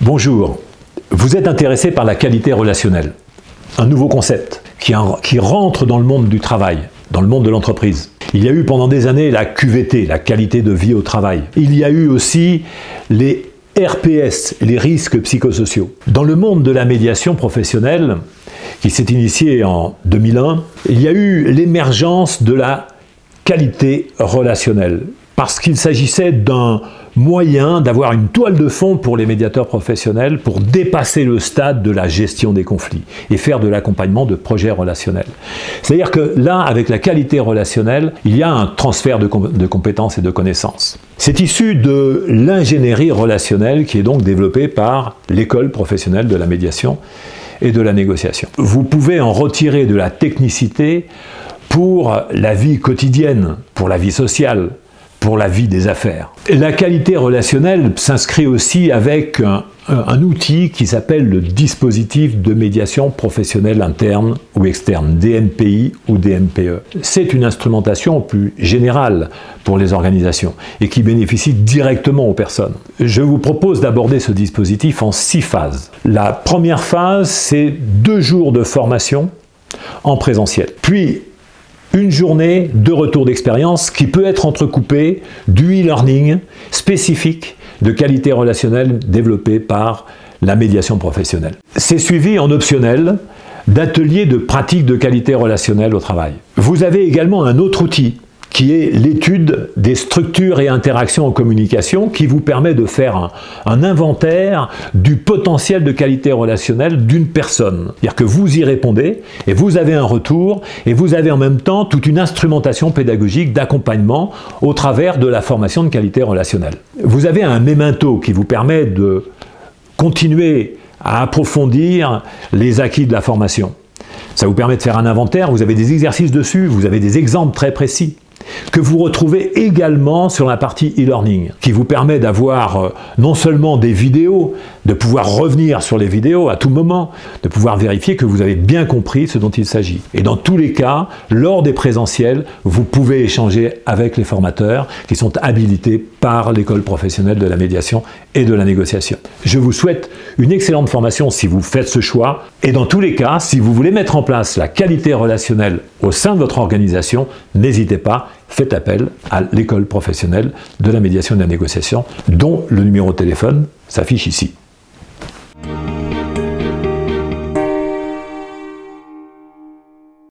Bonjour, vous êtes intéressé par la qualité relationnelle, un nouveau concept qui rentre dans le monde du travail, dans le monde de l'entreprise. Il y a eu pendant des années la QVT, la qualité de vie au travail. Il y a eu aussi les RPS, les risques psychosociaux. Dans le monde de la médiation professionnelle, qui s'est initié en 2001, il y a eu l'émergence de la qualité relationnelle, parce qu'il s'agissait d'un moyen d'avoir une toile de fond pour les médiateurs professionnels pour dépasser le stade de la gestion des conflits et faire de l'accompagnement de projets relationnels. C'est-à-dire que là, avec la qualité relationnelle, il y a un transfert de compétences et de connaissances. C'est issu de l'ingénierie relationnelle qui est donc développée par l'école professionnelle de la médiation et de la négociation. Vous pouvez en retirer de la technicité pour la vie quotidienne, pour la vie sociale, pour la vie des affaires. La qualité relationnelle s'inscrit aussi avec un outil qui s'appelle le dispositif de médiation professionnelle interne ou externe, DMPI ou DMPE. C'est une instrumentation plus générale pour les organisations et qui bénéficie directement aux personnes. Je vous propose d'aborder ce dispositif en 6 phases. La première phase, c'est 2 jours de formation en présentiel. Puis, une journée de retour d'expérience qui peut être entrecoupée du e-learning spécifique de qualité relationnelle développé par la médiation professionnelle. C'est suivi en optionnel d'ateliers de pratique de qualité relationnelle au travail. Vous avez également un autre outil qui est l'étude des structures et interactions en communication qui vous permet de faire un inventaire du potentiel de qualité relationnelle d'une personne. C'est-à-dire que vous y répondez et vous avez un retour et vous avez en même temps toute une instrumentation pédagogique d'accompagnement au travers de la formation de qualité relationnelle. Vous avez un memento qui vous permet de continuer à approfondir les acquis de la formation. Ça vous permet de faire un inventaire, vous avez des exercices dessus, vous avez des exemples très précis que vous retrouvez également sur la partie e-learning, qui vous permet d'avoir non seulement des vidéos, de pouvoir revenir sur les vidéos à tout moment, de pouvoir vérifier que vous avez bien compris ce dont il s'agit. Et dans tous les cas, lors des présentiels, vous pouvez échanger avec les formateurs qui sont habilités par l'école professionnelle de la médiation et de la négociation. Je vous souhaite une excellente formation si vous faites ce choix. Et dans tous les cas, si vous voulez mettre en place la qualité relationnelle au sein de votre organisation, n'hésitez pas, faites appel à l'école professionnelle de la médiation et de la négociation, dont le numéro de téléphone s'affiche ici.